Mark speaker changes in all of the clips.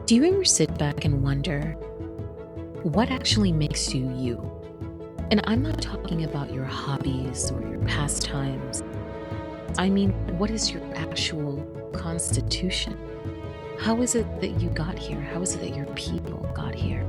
Speaker 1: Do you ever sit back and wonder what actually makes you you? And I'm not talking about your hobbies or your pastimes. I mean, what is your actual constitution? How is it that you got here? How is it that your people got here?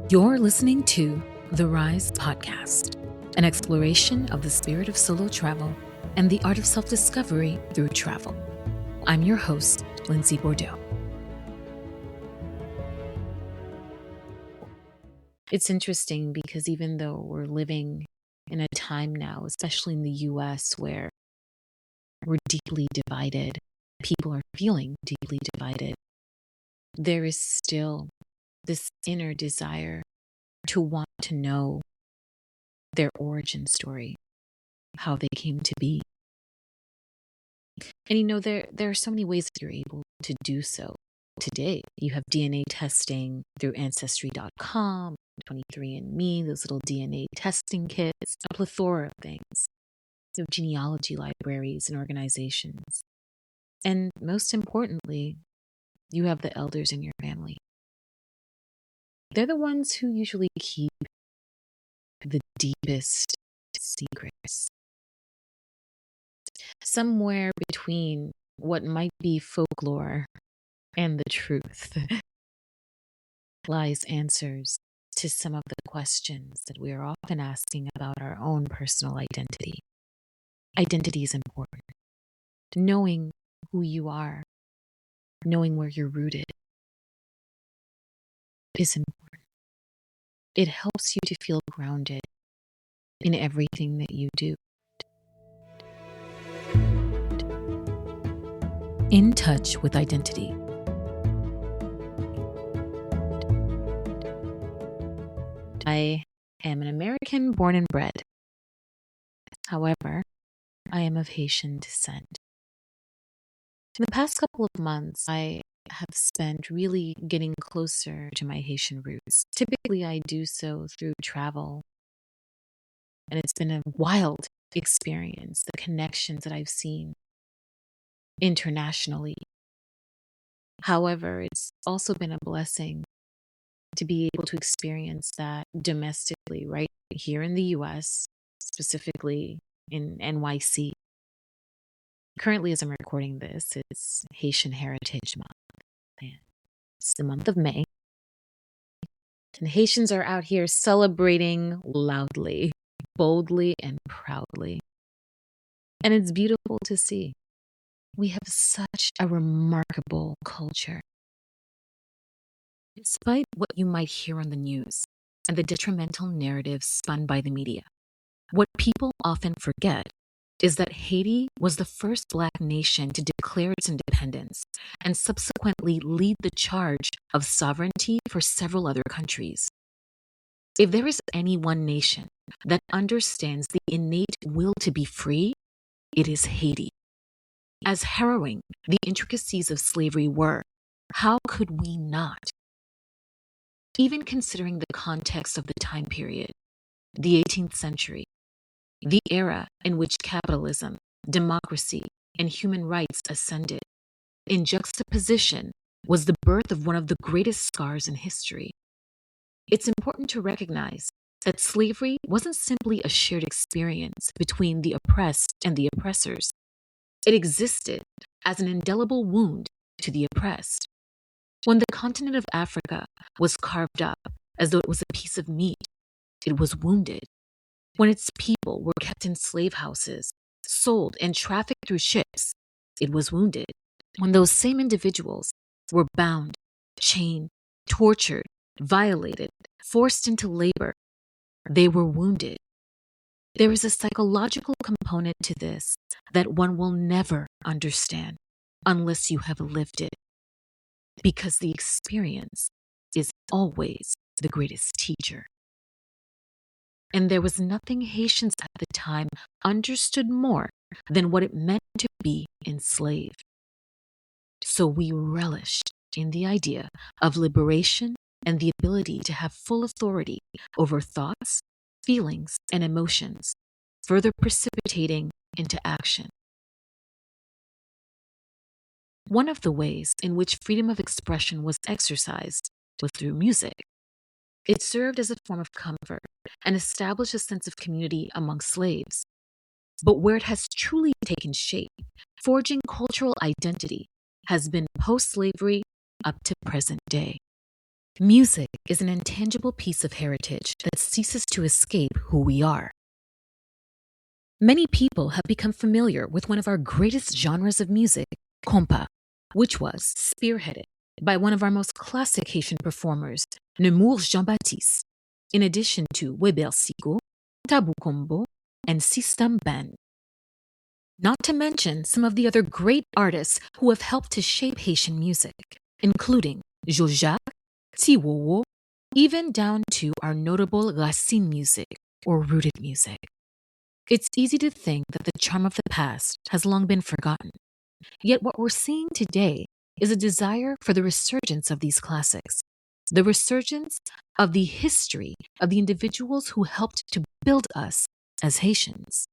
Speaker 1: You're listening to The Rise Podcast, an exploration of the spirit of solo travel and the art of self-discovery through travel. I'm your host, Lindsay Bordeaux. It's interesting because even though we're living in a time now, especially in the US, where we're deeply divided, people are feeling deeply divided, there is still this inner desire to want to know their origin story, how they came to be. And there are so many ways that you're able to do so today. You have DNA testing through ancestry.com, 23andMe, those little DNA testing kits, a plethora of things. You have genealogy libraries and organizations. And most importantly, you have the elders in your family. They're the ones who usually keep the deepest secrets. Somewhere between what might be folklore and the truth lies answers to some of the questions that we are often asking about our own personal identity. Identity is important. Knowing who you are, knowing where you're rooted is important. It helps you to feel grounded in everything that you do. In touch with identity. I am an American born and bred. However, I am of Haitian descent. In the past couple of months, I have spent really getting closer to my Haitian roots. Typically, I do so through travel. And it's been a wild experience, the connections that I've seen internationally. However, it's also been a blessing to be able to experience that domestically, right here in the US, specifically in NYC. Currently, as I'm recording this, it's Haitian Heritage Month. And it's the month of May. And Haitians are out here celebrating loudly, boldly, and proudly. And it's beautiful to see. We have such a remarkable culture. Despite what you might hear on the news and the detrimental narratives spun by the media, what people often forget is that Haiti was the first Black nation to declare its independence and subsequently lead the charge of sovereignty for several other countries. If there is any one nation that understands the innate will to be free, it is Haiti. As harrowing the intricacies of slavery were, how could we not? Even considering the context of the time period, the 18th century, the era in which capitalism, democracy, and human rights ascended, in juxtaposition was the birth of one of the greatest scars in history. It's important to recognize that slavery wasn't simply a shared experience between the oppressed and the oppressors. It existed as an indelible wound to the oppressed. When the continent of Africa was carved up as though it was a piece of meat, it was wounded. When its people were kept in slave houses, sold and trafficked through ships, it was wounded. When those same individuals were bound, chained, tortured, violated, forced into labor, they were wounded. There is a psychological component to this that one will never understand unless you have lived it, because the experience is always the greatest teacher. And there was nothing Haitians at the time understood more than what it meant to be enslaved. So we relished in the idea of liberation and the ability to have full authority over thoughts, feelings, and emotions, further precipitating into action. One of the ways in which freedom of expression was exercised was through music. It served as a form of comfort and established a sense of community among slaves. But where it has truly taken shape, forging cultural identity, has been post-slavery up to present day. Music is an intangible piece of heritage that ceases to escape who we are. Many people have become familiar with one of our greatest genres of music, compa, which was spearheaded by one of our most classic Haitian performers, Nemours Jean-Baptiste, in addition to Weber Sigo, Tabu Combo, and System Band. Not to mention some of the other great artists who have helped to shape Haitian music, including Jacques, Tiwowo, even down to our notable Racine music, or rooted music. It's easy to think that the charm of the past has long been forgotten. Yet what we're seeing today is a desire for the resurgence of these classics, the resurgence of the history of the individuals who helped to build us as Haitians.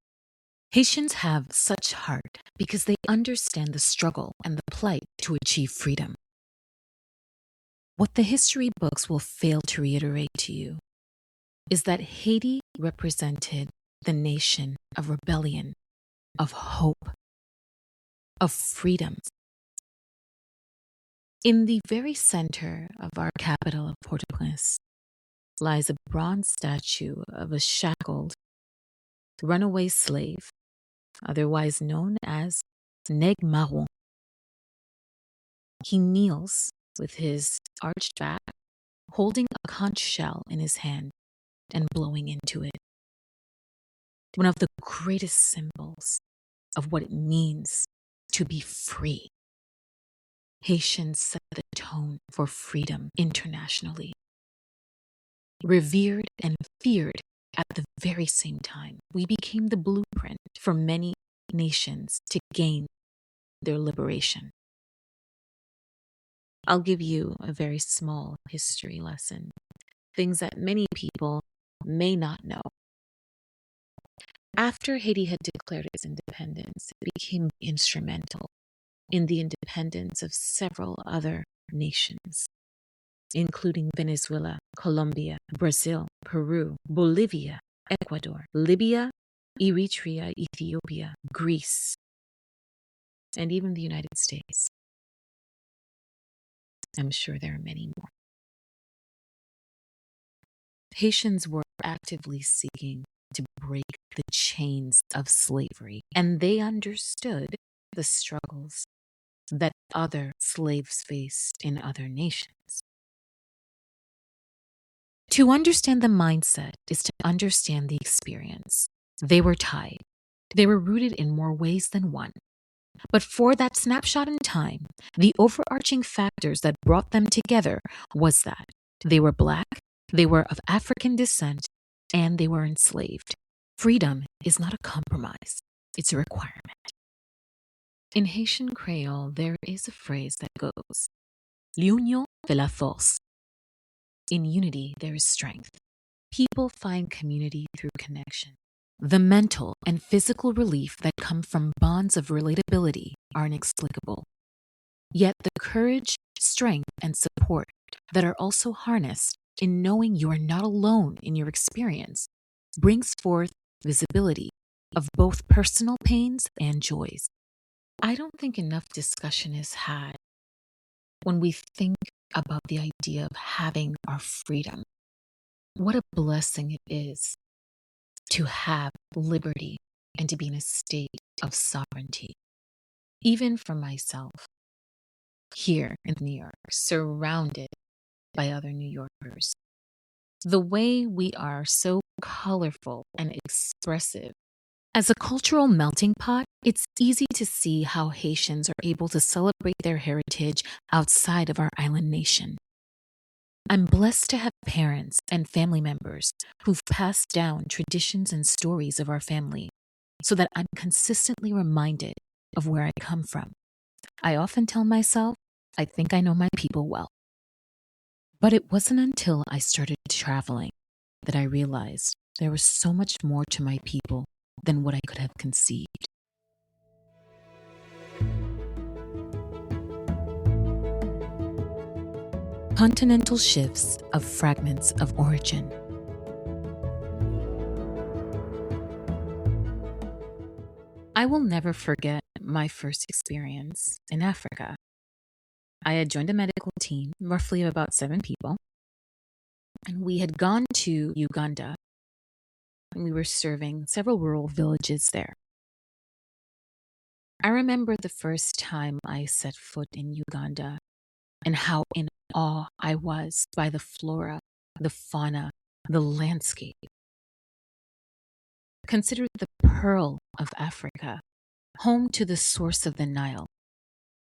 Speaker 1: Haitians have such heart because they understand the struggle and the plight to achieve freedom. What the history books will fail to reiterate to you is that Haiti represented the nation of rebellion, of hope, of freedom. In the very center of our capital of Port-au-Prince lies a bronze statue of a shackled, runaway slave, otherwise known as Neg Marron. He kneels with his arched back, holding a conch shell in his hand and blowing into it. One of the greatest symbols of what it means to be free. Haitians set the tone for freedom internationally. Revered and feared at the very same time, we became the blueprint for many nations to gain their liberation. I'll give you a very small history lesson, things that many people may not know. After Haiti had declared its independence, it became instrumental in the independence of several other nations, including Venezuela, Colombia, Brazil, Peru, Bolivia, Ecuador, Libya, Eritrea, Ethiopia, Greece, and even the United States. I'm sure there are many more. Haitians were actively seeking to break the chains of slavery, and they understood the struggles that other slaves faced in other nations. To understand the mindset is to understand the experience. They were tied. They were rooted in more ways than one. But for that snapshot in time, the overarching factors that brought them together was that they were Black, they were of African descent, and they were enslaved. Freedom is not a compromise, it's a requirement. In Haitian Creole, there is a phrase that goes, L'union fait la force. In unity, there is strength. People find community through connection. The mental and physical relief that come from bonds of relatability are inexplicable. Yet the courage, strength, and support that are also harnessed in knowing you are not alone in your experience brings forth visibility of both personal pains and joys. I don't think enough discussion is had when we think about the idea of having our freedom. What a blessing it is to have liberty and to be in a state of sovereignty. Even for myself, here in New York, surrounded by other New Yorkers, the way we are so colorful and expressive. As a cultural melting pot, it's easy to see how Haitians are able to celebrate their heritage outside of our island nation. I'm blessed to have parents and family members who've passed down traditions and stories of our family so that I'm consistently reminded of where I come from. I often tell myself, I think I know my people well. But it wasn't until I started traveling that I realized there was so much more to my people than what I could have conceived. Continental shifts of fragments of origin. I will never forget my first experience in Africa. I had joined a medical team, roughly of about 7 people, and we had gone to Uganda, and we were serving several rural villages there. I remember the first time I set foot in Uganda and how in awe I was by the flora, the fauna, the landscape. Considered the pearl of Africa, home to the source of the Nile,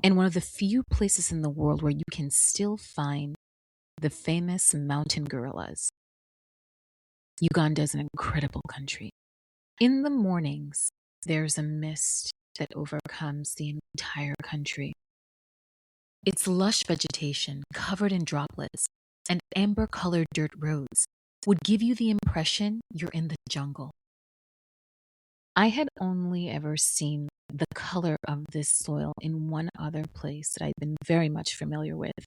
Speaker 1: and one of the few places in the world where you can still find the famous mountain gorillas. Uganda is an incredible country. In the mornings, there's a mist that overcomes the entire country. Its lush vegetation, covered in droplets, and amber-colored dirt roads would give you the impression you're in the jungle. I had only ever seen the color of this soil in one other place that I'd been very much familiar with.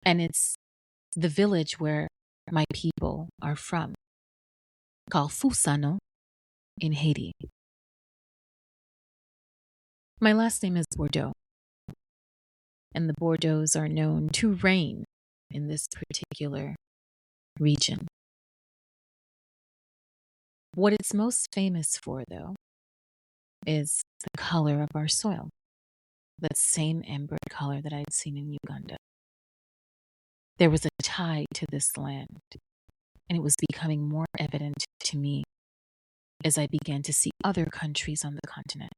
Speaker 1: And it's the village where my people are from, called Fusano in Haiti. My last name is Bordeaux, and the Bordeaux are known to reign in this particular region. What it's most famous for, though, is the color of our soil, that same amber color that I'd seen in Uganda. There was a tie to this land, and it was becoming more evident to me as I began to see other countries on the continent.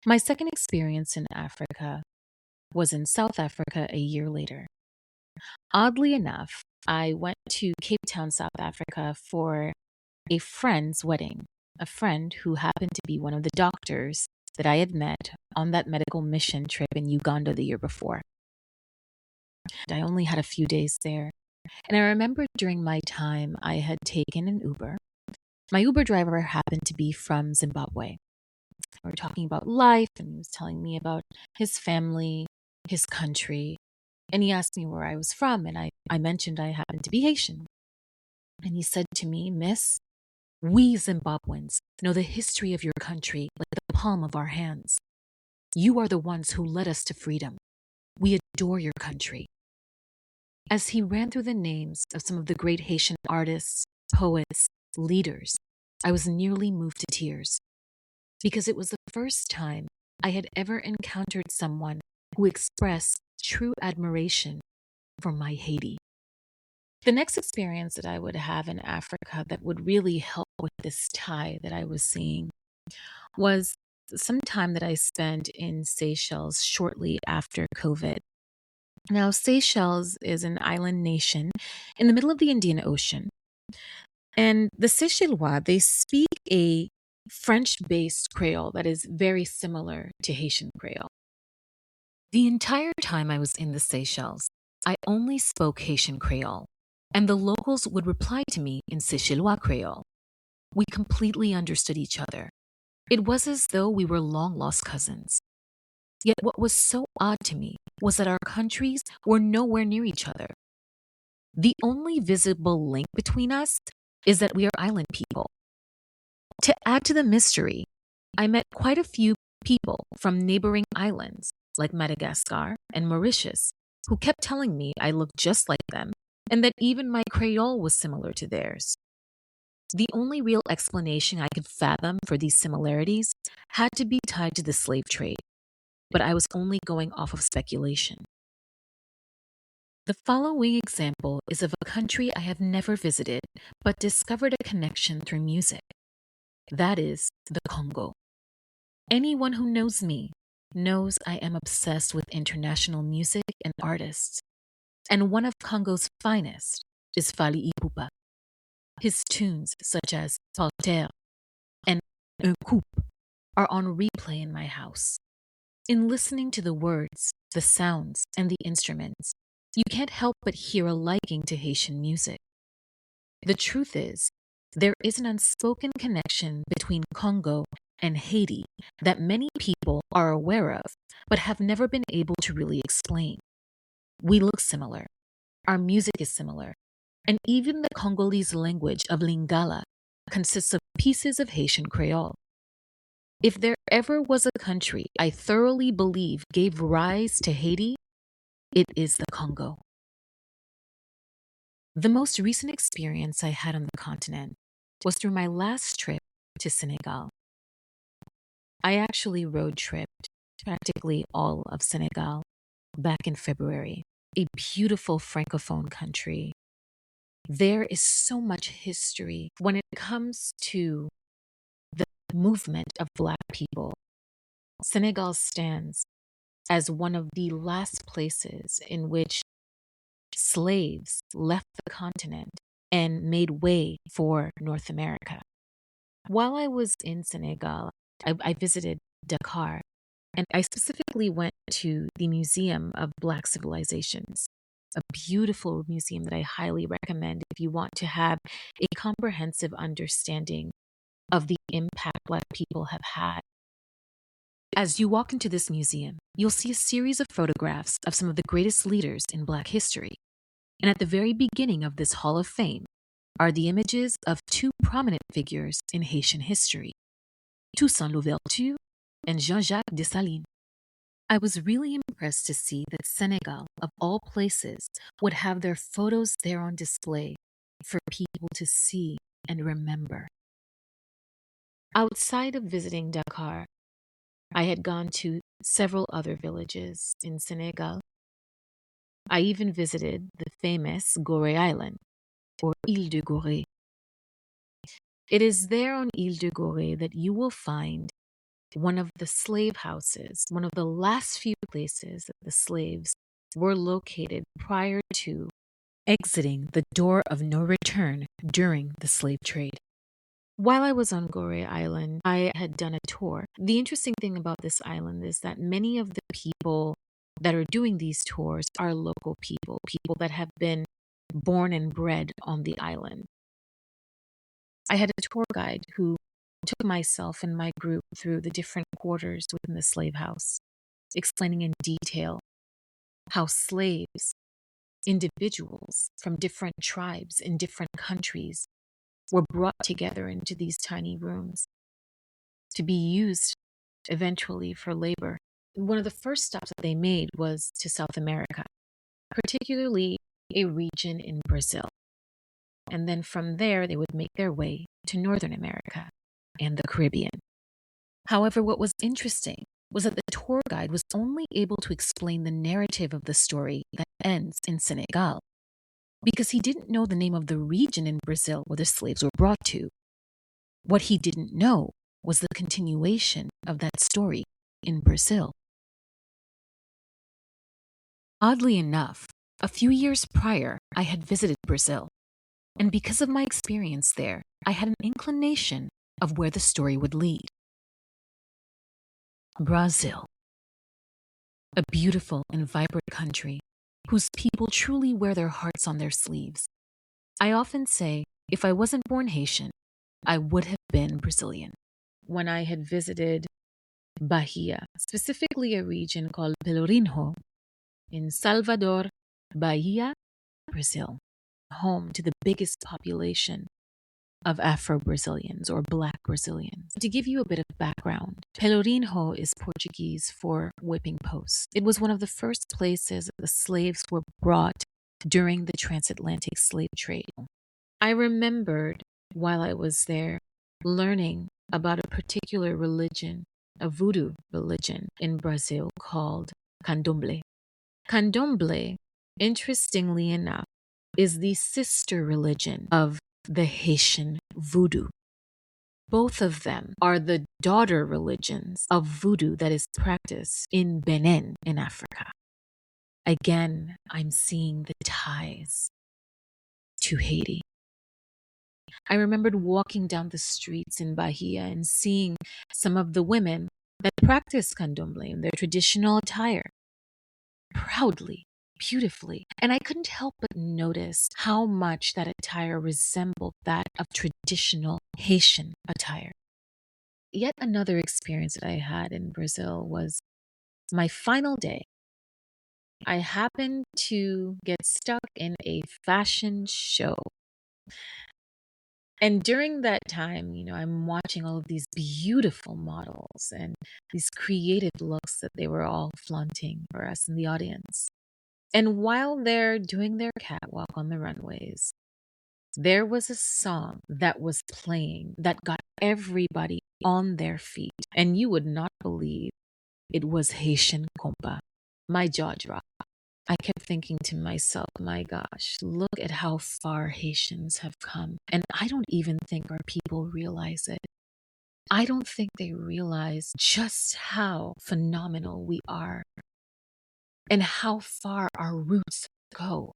Speaker 1: My second experience in Africa was in South Africa a year later. Oddly enough, I went to Cape Town, South Africa for a friend's wedding, a friend who happened to be one of the doctors that I had met on that medical mission trip in Uganda the year before. I only had a few days there, and I remember during my time I had taken an Uber. My Uber driver happened to be from Zimbabwe. We were talking about life, and he was telling me about his family, his country, and he asked me where I was from, and I mentioned I happened to be Haitian. And he said to me, "Miss, we Zimbabweans know the history of your country like the palm of our hands. You are the ones who led us to freedom. We adore your country." As he ran through the names of some of the great Haitian artists, poets, leaders, I was nearly moved to tears, because it was the first time I had ever encountered someone who expressed true admiration for my Haiti. The next experience that I would have in Africa that would really help with this tie that I was seeing was some time that I spent in Seychelles shortly after COVID. Now, Seychelles is an island nation in the middle of the Indian Ocean. And the Seychellois, they speak a French-based Creole that is very similar to Haitian Creole. The entire time I was in the Seychelles, I only spoke Haitian Creole, and the locals would reply to me in Seychellois Creole. We completely understood each other. It was as though we were long-lost cousins. Yet what was so odd to me was that our countries were nowhere near each other. The only visible link between us is that we are island people. To add to the mystery, I met quite a few people from neighboring islands like Madagascar and Mauritius who kept telling me I looked just like them and that even my Creole was similar to theirs. The only real explanation I could fathom for these similarities had to be tied to the slave trade, but I was only going off of speculation. The following example is of a country I have never visited, but discovered a connection through music. That is the Congo. Anyone who knows me knows I am obsessed with international music and artists, and one of Congo's finest is Fally Ipupa. His tunes, such as Parterre and Un Coupe, are on replay in my house. In listening to the words, the sounds, and the instruments, you can't help but hear a liking to Haitian music. The truth is, there is an unspoken connection between Congo and Haiti that many people are aware of, but have never been able to really explain. We look similar. Our music is similar. And even the Congolese language of Lingala consists of pieces of Haitian Creole. If there ever was a country I thoroughly believe gave rise to Haiti, it is the Congo. The most recent experience I had on the continent was through my last trip to Senegal. I actually road tripped practically all of Senegal back in February, a beautiful francophone country. There is so much history when it comes to the movement of Black people. Senegal stands as one of the last places in which slaves left the continent and made way for North America. While I was in Senegal, I visited Dakar, and I specifically went to the Museum of Black Civilizations, a beautiful museum that I highly recommend if you want to have a comprehensive understanding of the impact Black people have had. As you walk into this museum, you'll see a series of photographs of some of the greatest leaders in Black history. And at the very beginning of this Hall of Fame are the images of two prominent figures in Haitian history, Toussaint Louverture and Jean-Jacques Dessalines. I was really impressed to see that Senegal, of all places, would have their photos there on display for people to see and remember. Outside of visiting Dakar, I had gone to several other villages in Senegal. I even visited the famous Gorée Island, or Île de Gorée. It is there on Île de Gorée that you will find one of the slave houses, one of the last few places that the slaves were located prior to exiting the door of no return during the slave trade. While I was on Gorée Island, I had done a tour. The interesting thing about this island is that many of the people that are doing these tours are local people, people that have been born and bred on the island. I had a tour guide who took myself and my group through the different quarters within the slave house, explaining in detail how slaves, individuals from different tribes in different countries, were brought together into these tiny rooms to be used eventually for labor. One of the first stops that they made was to South America, particularly a region in Brazil. And then from there, they would make their way to Northern America and the Caribbean. However, what was interesting was that the tour guide was only able to explain the narrative of the story that ends in Senegal, because he didn't know the name of the region in Brazil where the slaves were brought to. What he didn't know was the continuation of that story in Brazil. Oddly enough, a few years prior, I had visited Brazil, and because of my experience there, I had an inclination of where the story would lead. Brazil, a beautiful and vibrant country whose people truly wear their hearts on their sleeves. I often say, if I wasn't born Haitian, I would have been Brazilian. When I had visited Bahia, specifically a region called Pelourinho in Salvador, Bahia, Brazil, home to the biggest population of Afro-Brazilians or Black Brazilians. To give you a bit of background, Pelourinho is Portuguese for whipping post. It was one of the first places the slaves were brought during the transatlantic slave trade. I remembered while I was there learning about a particular religion, a voodoo religion in Brazil called candomblé. Candomblé, interestingly enough, is the sister religion of the Haitian voodoo. Both of them are the daughter religions of voodoo that is practiced in Benin in Africa. Again, I'm seeing the ties to Haiti. I remembered walking down the streets in Bahia and seeing some of the women that practice candomblé in their traditional attire, proudly, beautifully. And I couldn't help but notice how much that attire resembled that of traditional Haitian attire. Yet another experience that I had in Brazil was my final day I happened to get stuck in a fashion show. And during that time, I'm watching all of these beautiful models and these creative looks that they were all flaunting for us in the audience. And while they're doing their catwalk on the runways, there was a song that was playing that got everybody on their feet. And you would not believe it was Haitian compa. My jaw dropped. I kept thinking to myself, my gosh, look at how far Haitians have come. And I don't even think our people realize it. I don't think they realize just how phenomenal we are and how far our roots go.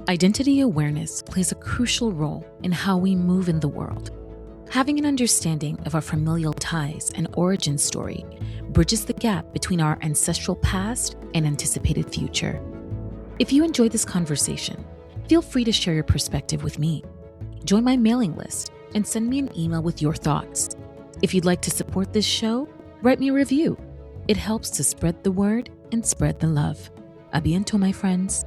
Speaker 1: Identity awareness plays a crucial role in how we move in the world. Having an understanding of our familial ties and origin story bridges the gap between our ancestral past and anticipated future. If you enjoyed this conversation, feel free to share your perspective with me. Join my mailing list and send me an email with your thoughts. If you'd like to support this show, write me a review. It helps to spread the word and spread the love. A bientôt, my friends.